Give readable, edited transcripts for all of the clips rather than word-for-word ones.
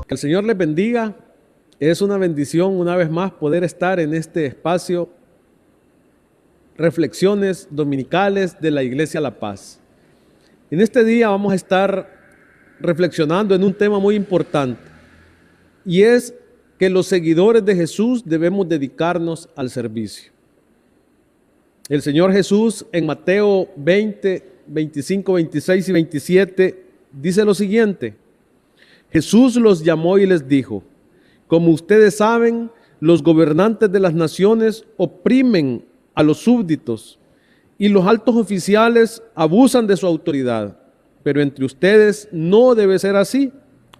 Que el Señor les bendiga. Es una bendición una vez más poder estar en este espacio, reflexiones dominicales de la Iglesia La Paz. En este día vamos a estar reflexionando en un tema muy importante, y es que los seguidores de Jesús debemos dedicarnos al servicio. El Señor Jesús en Mateo 20, 25, 26 y 27 dice lo siguiente: Jesús los llamó y les dijo: como ustedes saben, los gobernantes de las naciones oprimen a los súbditos y los altos oficiales abusan de su autoridad. Pero entre ustedes no debe ser así.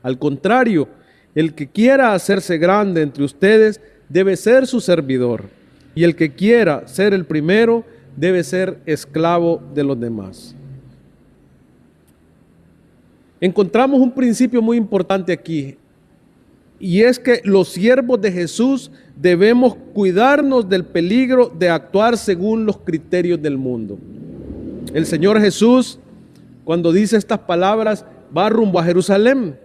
Al contrario, el que quiera hacerse grande entre ustedes debe ser su servidor, y el que quiera ser el primero debe ser esclavo de los demás. Encontramos un principio muy importante aquí, y es que los siervos de Jesús debemos cuidarnos del peligro de actuar según los criterios del mundo. El Señor Jesús, cuando dice estas palabras, va rumbo a Jerusalén.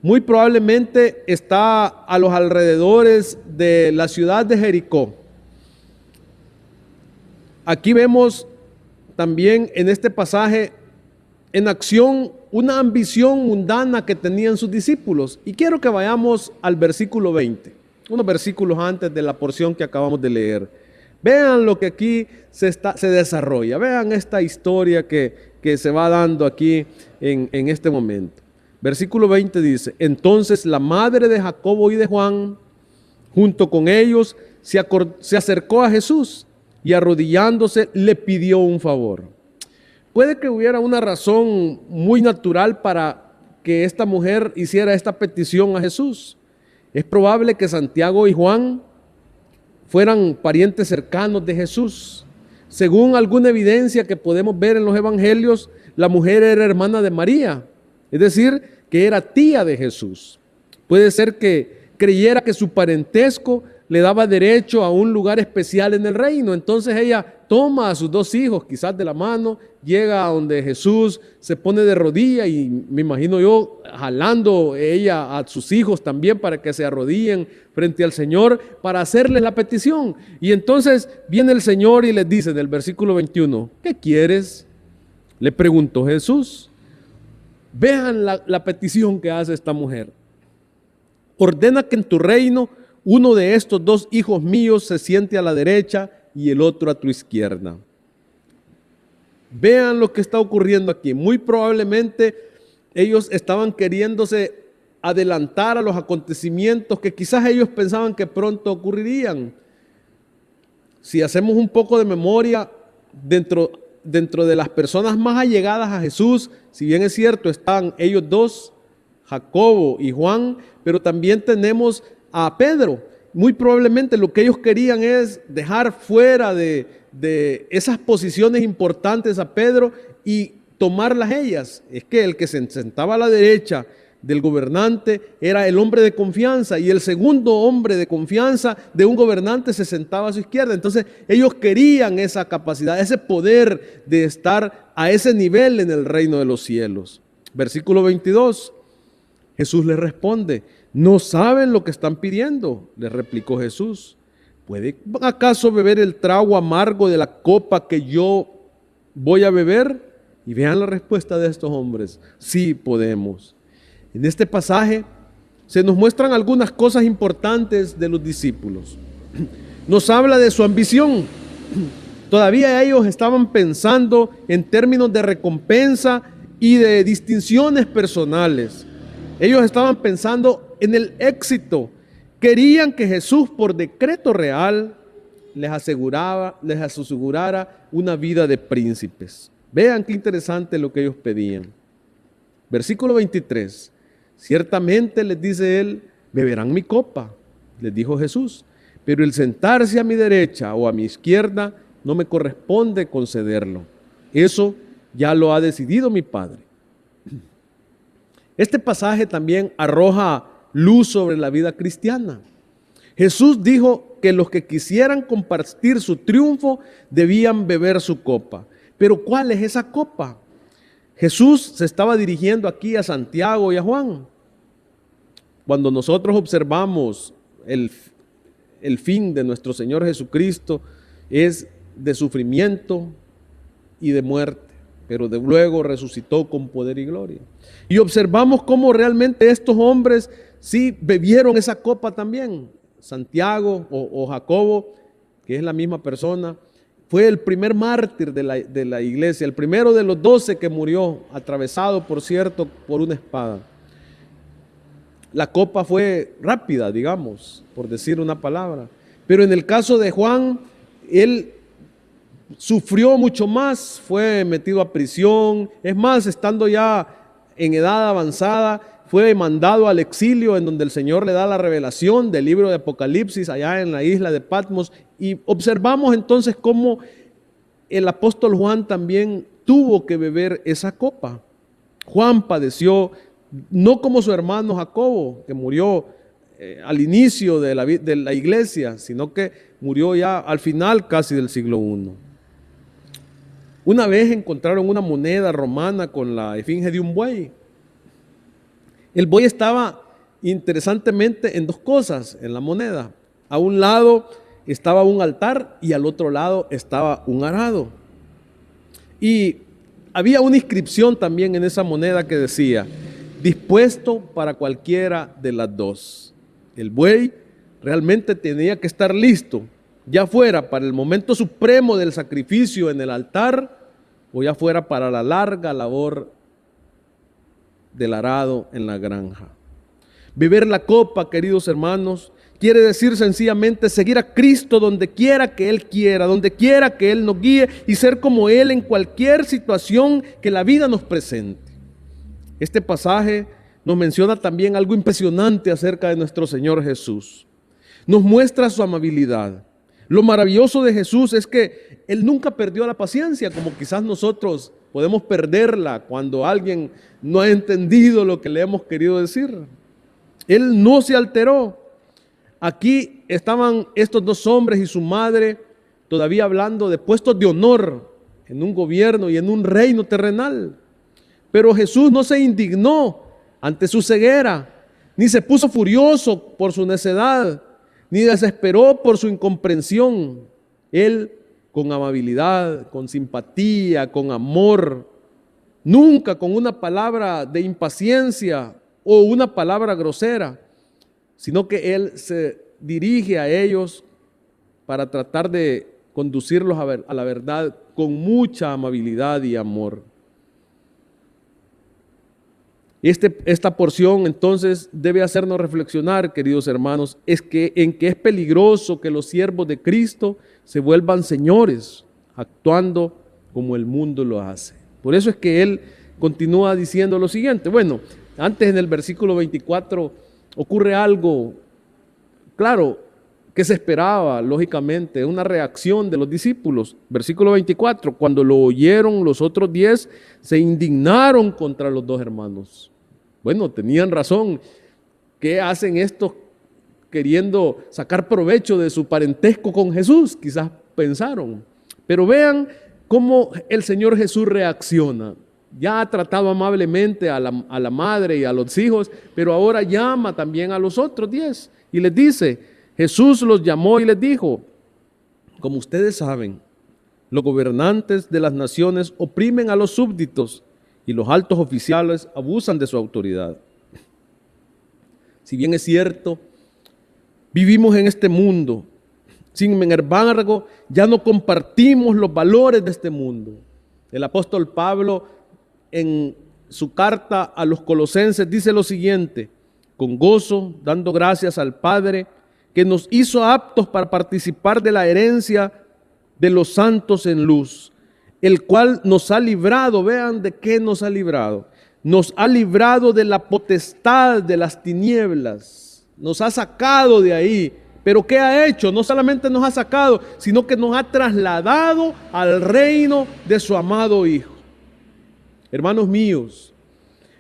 Muy probablemente está a los alrededores de la ciudad de Jericó. Aquí vemos también en este pasaje en acción una ambición mundana que tenían sus discípulos. Y quiero que vayamos al versículo 20, unos versículos antes de la porción que acabamos de leer. Vean lo que aquí se desarrolla, vean esta historia que se va dando aquí en este momento. Versículo 20 dice: entonces la madre de Jacobo y de Juan, junto con ellos, se acercó a Jesús y arrodillándose le pidió un favor. Puede que hubiera una razón muy natural para que esta mujer hiciera esta petición a Jesús. Es probable que Santiago y Juan fueran parientes cercanos de Jesús. Según alguna evidencia que podemos ver en los evangelios, la mujer era hermana de María, es decir, que era tía de Jesús. Puede ser que creyera que su parentesco le daba derecho a un lugar especial en el reino. Entonces ella toma a sus dos hijos, quizás de la mano, llega a donde Jesús, se pone de rodilla y me imagino yo jalando ella a sus hijos también para que se arrodillen frente al Señor para hacerles la petición. Y entonces viene el Señor y les dice en el versículo 21, ¿qué quieres?, le preguntó Jesús. Vean la petición que hace esta mujer. Ordena que en tu reino uno de estos dos hijos míos se siente a la derecha y el otro a tu izquierda. Vean lo que está ocurriendo aquí. Muy probablemente ellos estaban queriéndose adelantar a los acontecimientos que quizás ellos pensaban que pronto ocurrirían. Si hacemos un poco de memoria, dentro de las personas más allegadas a Jesús, si bien es cierto, están ellos dos, Jacobo y Juan, pero también tenemos a Pedro. Muy probablemente lo que ellos querían es dejar fuera de esas posiciones importantes a Pedro y tomarlas ellas. Es que el que se sentaba a la derecha del gobernante era el hombre de confianza, y el segundo hombre de confianza de un gobernante se sentaba a su izquierda. Entonces ellos querían esa capacidad, ese poder de estar a ese nivel en el reino de los cielos. Versículo 22, Jesús les responde: ¿no saben lo que están pidiendo?, le replicó Jesús. ¿Puede acaso beber el trago amargo de la copa que yo voy a beber? Y vean la respuesta de estos hombres: sí podemos. En este pasaje se nos muestran algunas cosas importantes de los discípulos. Nos habla de su ambición. Todavía ellos estaban pensando en términos de recompensa y de distinciones personales. Ellos estaban pensando en el éxito. Querían que Jesús, por decreto real, les asegurara una vida de príncipes. Vean qué interesante lo que ellos pedían. Versículo 23. Ciertamente, les dice él, beberán mi copa, les dijo Jesús, pero el sentarse a mi derecha o a mi izquierda no me corresponde concederlo. Eso ya lo ha decidido mi Padre. Este pasaje también arroja luz sobre la vida cristiana. Jesús dijo que los que quisieran compartir su triunfo debían beber su copa. Pero ¿cuál es esa copa? Jesús se estaba dirigiendo aquí a Santiago y a Juan. Cuando nosotros observamos el fin de nuestro Señor Jesucristo, es de sufrimiento y de muerte, pero de luego resucitó con poder y gloria. Y observamos cómo realmente estos hombres sí bebieron esa copa también. Santiago o Jacobo, que es la misma persona, fue el primer mártir de la iglesia, el primero de los 12 que murió, atravesado, por cierto, por una espada. La copa fue rápida, digamos, por decir una palabra. Pero en el caso de Juan, él sufrió mucho más, fue metido a prisión. Es más, estando ya en edad avanzada, fue mandado al exilio, en donde el Señor le da la revelación del libro de Apocalipsis, allá en la isla de Patmos. Y observamos entonces cómo el apóstol Juan también tuvo que beber esa copa. Juan padeció, no como su hermano Jacobo, que murió al inicio de la iglesia, sino que murió ya al final casi del siglo I. Una vez encontraron una moneda romana con la esfinge de un buey. El buey estaba interesantemente en dos cosas en la moneda. A un lado estaba un altar y al otro lado estaba un arado. Y había una inscripción también en esa moneda que decía: dispuesto para cualquiera de las dos. El buey realmente tenía que estar listo, ya fuera para el momento supremo del sacrificio en el altar o ya fuera para la larga labor del arado en la granja. Beber la copa, queridos hermanos, quiere decir sencillamente seguir a Cristo donde quiera que Él quiera, donde quiera que Él nos guíe y ser como Él en cualquier situación que la vida nos presente. Este pasaje nos menciona también algo impresionante acerca de nuestro Señor Jesús. Nos muestra su amabilidad. Lo maravilloso de Jesús es que Él nunca perdió la paciencia, como quizás nosotros podemos perderla cuando alguien no ha entendido lo que le hemos querido decir. Él no se alteró. Aquí estaban estos dos hombres y su madre todavía hablando de puestos de honor en un gobierno y en un reino terrenal. Pero Jesús no se indignó ante su ceguera, ni se puso furioso por su necedad, ni desesperó por su incomprensión. Él, con amabilidad, con simpatía, con amor, nunca con una palabra de impaciencia o una palabra grosera, sino que Él se dirige a ellos para tratar de conducirlos a la verdad con mucha amabilidad y amor. Esta porción entonces debe hacernos reflexionar, queridos hermanos, en que es peligroso que los siervos de Cristo se vuelvan señores, actuando como el mundo lo hace. Por eso es que él continúa diciendo lo siguiente. Bueno, antes en el versículo 24 ocurre algo, claro, que se esperaba, lógicamente, una reacción de los discípulos. Versículo 24, cuando lo oyeron los otros 10, se indignaron contra los dos hermanos. Bueno, tenían razón. ¿Qué hacen estos queriendo sacar provecho de su parentesco con Jesús? Quizás pensaron. Pero vean cómo el Señor Jesús reacciona. Ya ha tratado amablemente a la madre y a los hijos, pero ahora llama también a los otros 10 y les dice, Jesús los llamó y les dijo, como ustedes saben, los gobernantes de las naciones oprimen a los súbditos y los altos oficiales abusan de su autoridad. Si bien es cierto, vivimos en este mundo, sin embargo, ya no compartimos los valores de este mundo. El apóstol Pablo, en su carta a los Colosenses, dice lo siguiente: con gozo, dando gracias al Padre, que nos hizo aptos para participar de la herencia de los santos en luz, el cual nos ha librado. Vean de qué nos ha librado. Nos ha librado de la potestad de las tinieblas, nos ha sacado de ahí. Pero ¿qué ha hecho? No solamente nos ha sacado, sino que nos ha trasladado al reino de su amado Hijo. Hermanos míos,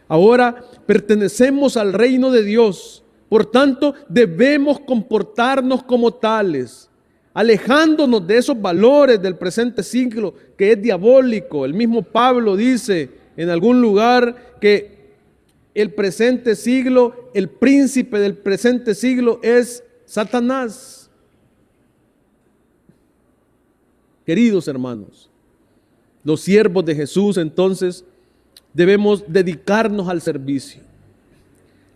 ahora pertenecemos al reino de Dios, por tanto debemos comportarnos como tales, alejándonos de esos valores del presente siglo que es diabólico. El mismo Pablo dice en algún lugar que el presente siglo, el príncipe del presente siglo es Satanás. Queridos hermanos, los siervos de Jesús entonces debemos dedicarnos al servicio.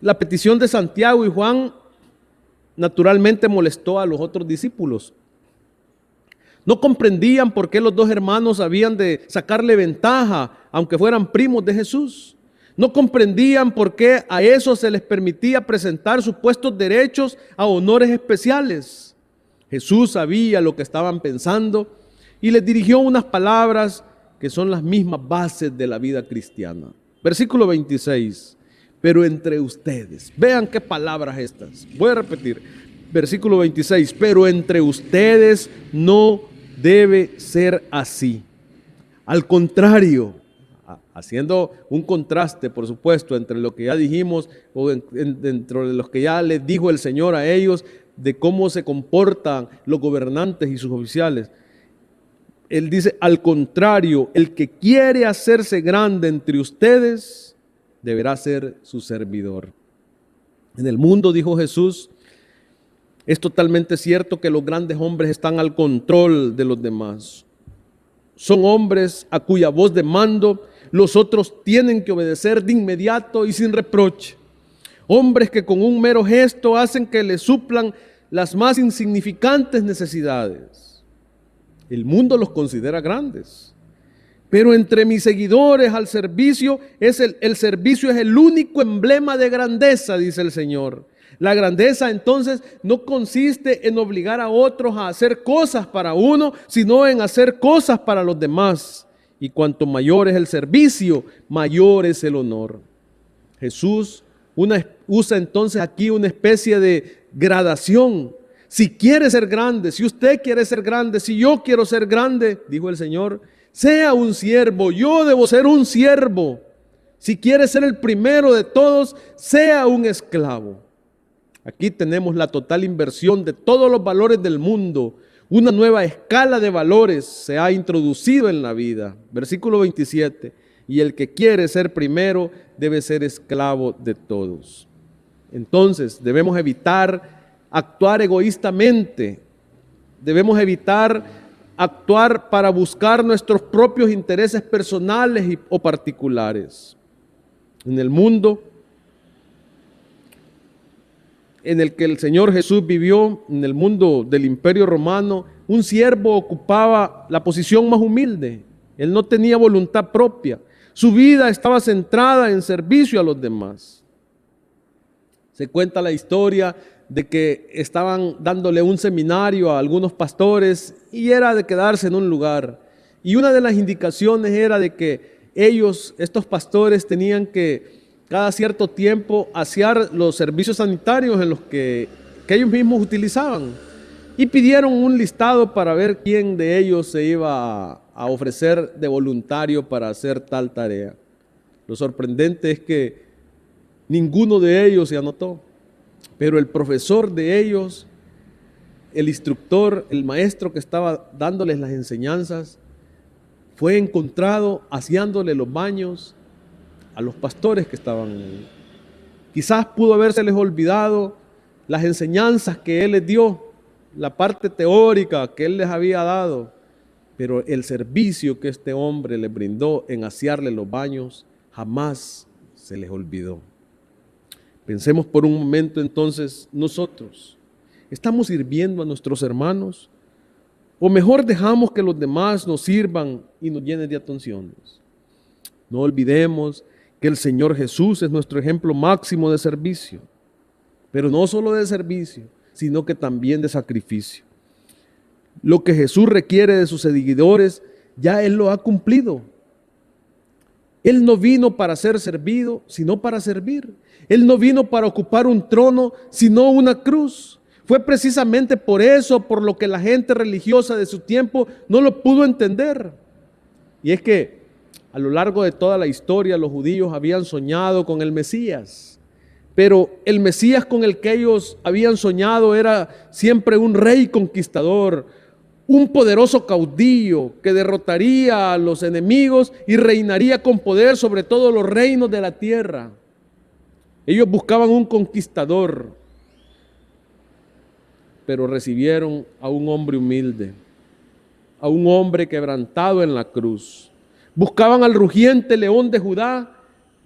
La petición de Santiago y Juan naturalmente molestó a los otros discípulos. No comprendían por qué los dos hermanos habían de sacarle ventaja, aunque fueran primos de Jesús. No comprendían por qué a esos se les permitía presentar supuestos derechos a honores especiales. Jesús sabía lo que estaban pensando y les dirigió unas palabras que son las mismas bases de la vida cristiana. Versículo 26. Pero entre ustedes, vean qué palabras estas. Voy a repetir. Versículo 26. Pero entre ustedes no debe ser así. Al contrario, haciendo un contraste, por supuesto, entre lo que ya dijimos o dentro de lo que ya les dijo el Señor a ellos, de cómo se comportan los gobernantes y sus oficiales. Él dice, al contrario, el que quiere hacerse grande entre ustedes, deberá ser su servidor. En el mundo, dijo Jesús, es totalmente cierto que los grandes hombres están al control de los demás. Son hombres a cuya voz de mando los otros tienen que obedecer de inmediato y sin reproche. Hombres que con un mero gesto hacen que les suplan las más insignificantes necesidades. El mundo los considera grandes. Pero entre mis seguidores al servicio, el servicio es el único emblema de grandeza, dice el Señor. La grandeza entonces no consiste en obligar a otros a hacer cosas para uno, sino en hacer cosas para los demás. Y cuanto mayor es el servicio, mayor es el honor. Jesús usa entonces aquí una especie de gradación. Si quiere ser grande, si usted quiere ser grande, si yo quiero ser grande, dijo el Señor, sea un siervo, yo debo ser un siervo. Si quiere ser el primero de todos, sea un esclavo. Aquí tenemos la total inversión de todos los valores del mundo. Una nueva escala de valores se ha introducido en la vida. Versículo 27. Y el que quiere ser primero debe ser esclavo de todos. Entonces debemos evitar actuar egoístamente. Debemos evitar actuar para buscar nuestros propios intereses personales o particulares. En el mundo en el que el Señor Jesús vivió, en el mundo del Imperio Romano, un siervo ocupaba la posición más humilde. Él no tenía voluntad propia. Su vida estaba centrada en servicio a los demás. Se cuenta la historia de que estaban dándole un seminario a algunos pastores y era de quedarse en un lugar. Y una de las indicaciones era de que estos pastores, tenían que cada cierto tiempo asear los servicios sanitarios en los que ellos mismos utilizaban. Y pidieron un listado para ver quién de ellos se iba a ofrecer de voluntario para hacer tal tarea. Lo sorprendente es que ninguno de ellos se anotó, pero el profesor de ellos, el instructor, el maestro que estaba dándoles las enseñanzas, fue encontrado aseándole los baños a los pastores que estaban ahí. Quizás pudo habérseles olvidado las enseñanzas que él les dio, la parte teórica que él les había dado, pero el servicio que este hombre le brindó en asearle los baños jamás se les olvidó. Pensemos por un momento entonces, nosotros, ¿estamos sirviendo a nuestros hermanos? ¿O mejor dejamos que los demás nos sirvan y nos llenen de atenciones? No olvidemos que el Señor Jesús es nuestro ejemplo máximo de servicio, pero no solo de servicio, sino que también de sacrificio. Lo que Jesús requiere de sus seguidores, ya Él lo ha cumplido. Él no vino para ser servido, sino para servir. Él no vino para ocupar un trono, sino una cruz. Fue precisamente por eso, por lo que la gente religiosa de su tiempo no lo pudo entender. Y es que a lo largo de toda la historia los judíos habían soñado con el Mesías, pero el Mesías con el que ellos habían soñado era siempre un rey conquistador, un poderoso caudillo que derrotaría a los enemigos y reinaría con poder sobre todos los reinos de la tierra. Ellos buscaban un conquistador, pero recibieron a un hombre humilde, a un hombre quebrantado en la cruz. Buscaban al rugiente león de Judá,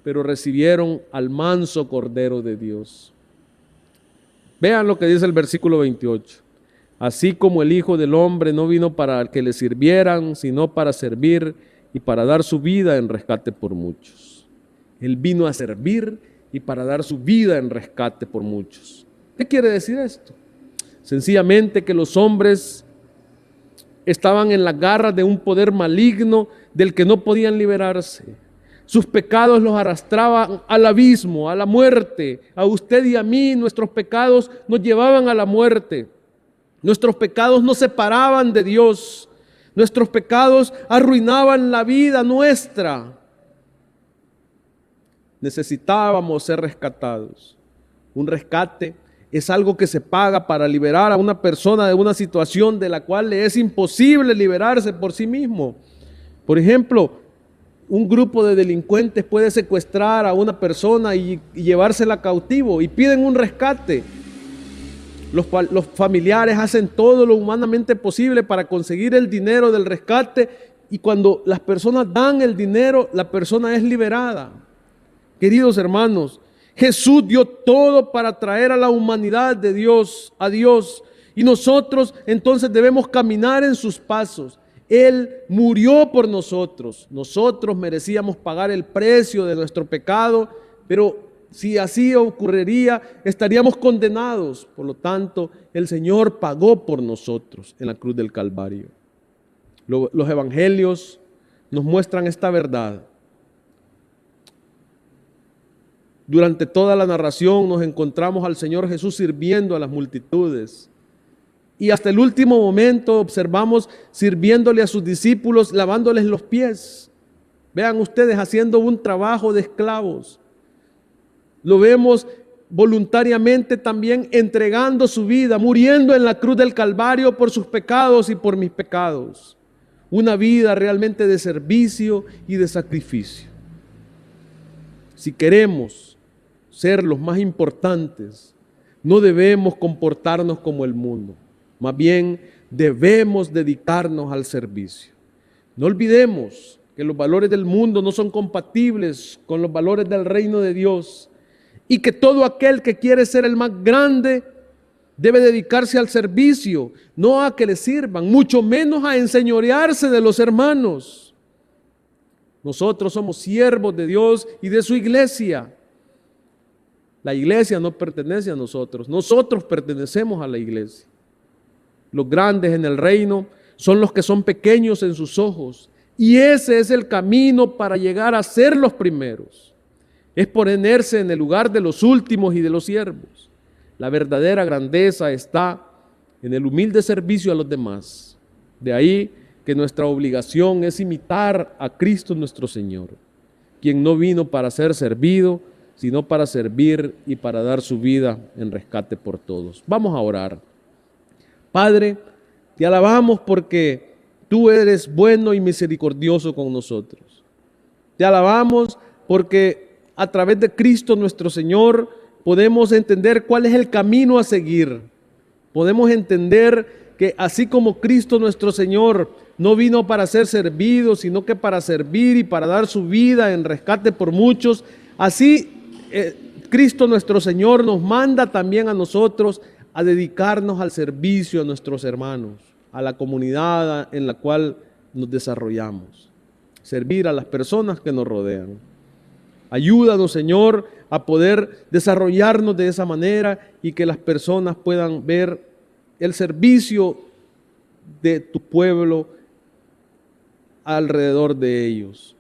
pero recibieron al manso Cordero de Dios. Vean lo que dice el versículo 28. Así como el Hijo del Hombre no vino para que le sirvieran, sino para servir y para dar su vida en rescate por muchos. Él vino a servir y para dar su vida en rescate por muchos. ¿Qué quiere decir esto? Sencillamente que los hombres estaban en las garras de un poder maligno del que no podían liberarse. Sus pecados los arrastraban al abismo, a la muerte. A usted y a mí, nuestros pecados nos llevaban a la muerte. Nuestros pecados nos separaban de Dios. Nuestros pecados arruinaban la vida nuestra. Necesitábamos ser rescatados. Un rescate es algo que se paga para liberar a una persona de una situación de la cual le es imposible liberarse por sí mismo. Por ejemplo, un grupo de delincuentes puede secuestrar a una persona y llevársela cautivo y piden un rescate. Los familiares hacen todo lo humanamente posible para conseguir el dinero del rescate y cuando las personas dan el dinero, la persona es liberada. Queridos hermanos, Jesús dio todo para traer a la humanidad de Dios a Dios y nosotros entonces debemos caminar en sus pasos. Él murió por nosotros. Nosotros merecíamos pagar el precio de nuestro pecado, pero si así ocurriría, estaríamos condenados. Por lo tanto, el Señor pagó por nosotros en la cruz del Calvario. Los evangelios nos muestran esta verdad. Durante toda la narración nos encontramos al Señor Jesús sirviendo a las multitudes. Y hasta el último momento observamos sirviéndole a sus discípulos, lavándoles los pies. Vean ustedes, haciendo un trabajo de esclavos. Lo vemos voluntariamente también entregando su vida, muriendo en la cruz del Calvario por sus pecados y por mis pecados. Una vida realmente de servicio y de sacrificio. Si queremos ser los más importantes, no debemos comportarnos como el mundo. Más bien, debemos dedicarnos al servicio. No olvidemos que los valores del mundo no son compatibles con los valores del reino de Dios y que todo aquel que quiere ser el más grande debe dedicarse al servicio, no a que le sirvan, mucho menos a enseñorearse de los hermanos. Nosotros somos siervos de Dios y de su iglesia. La iglesia no pertenece a nosotros, nosotros pertenecemos a la iglesia. Los grandes en el reino son los que son pequeños en sus ojos y ese es el camino para llegar a ser los primeros. Es ponerse en el lugar de los últimos y de los siervos. La verdadera grandeza está en el humilde servicio a los demás. De ahí que nuestra obligación es imitar a Cristo nuestro Señor, quien no vino para ser servido, sino para servir y para dar su vida en rescate por todos. Vamos a orar. Padre, te alabamos porque tú eres bueno y misericordioso con nosotros. Te alabamos porque a través de Cristo nuestro Señor podemos entender cuál es el camino a seguir. Podemos entender que así como Cristo nuestro Señor no vino para ser servido, sino que para servir y para dar su vida en rescate por muchos, así Cristo nuestro Señor nos manda también a nosotros a dedicarnos al servicio a nuestros hermanos, a la comunidad en la cual nos desarrollamos, servir a las personas que nos rodean. Ayúdanos, Señor, a poder desarrollarnos de esa manera y que las personas puedan ver el servicio de tu pueblo alrededor de ellos.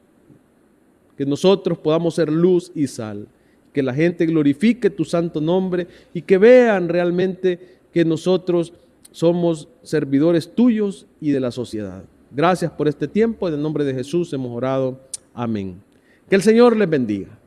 Que nosotros podamos ser luz y sal. Que la gente glorifique tu santo nombre y que vean realmente que nosotros somos servidores tuyos y de la sociedad. Gracias por este tiempo. En el nombre de Jesús hemos orado. Amén. Que el Señor les bendiga.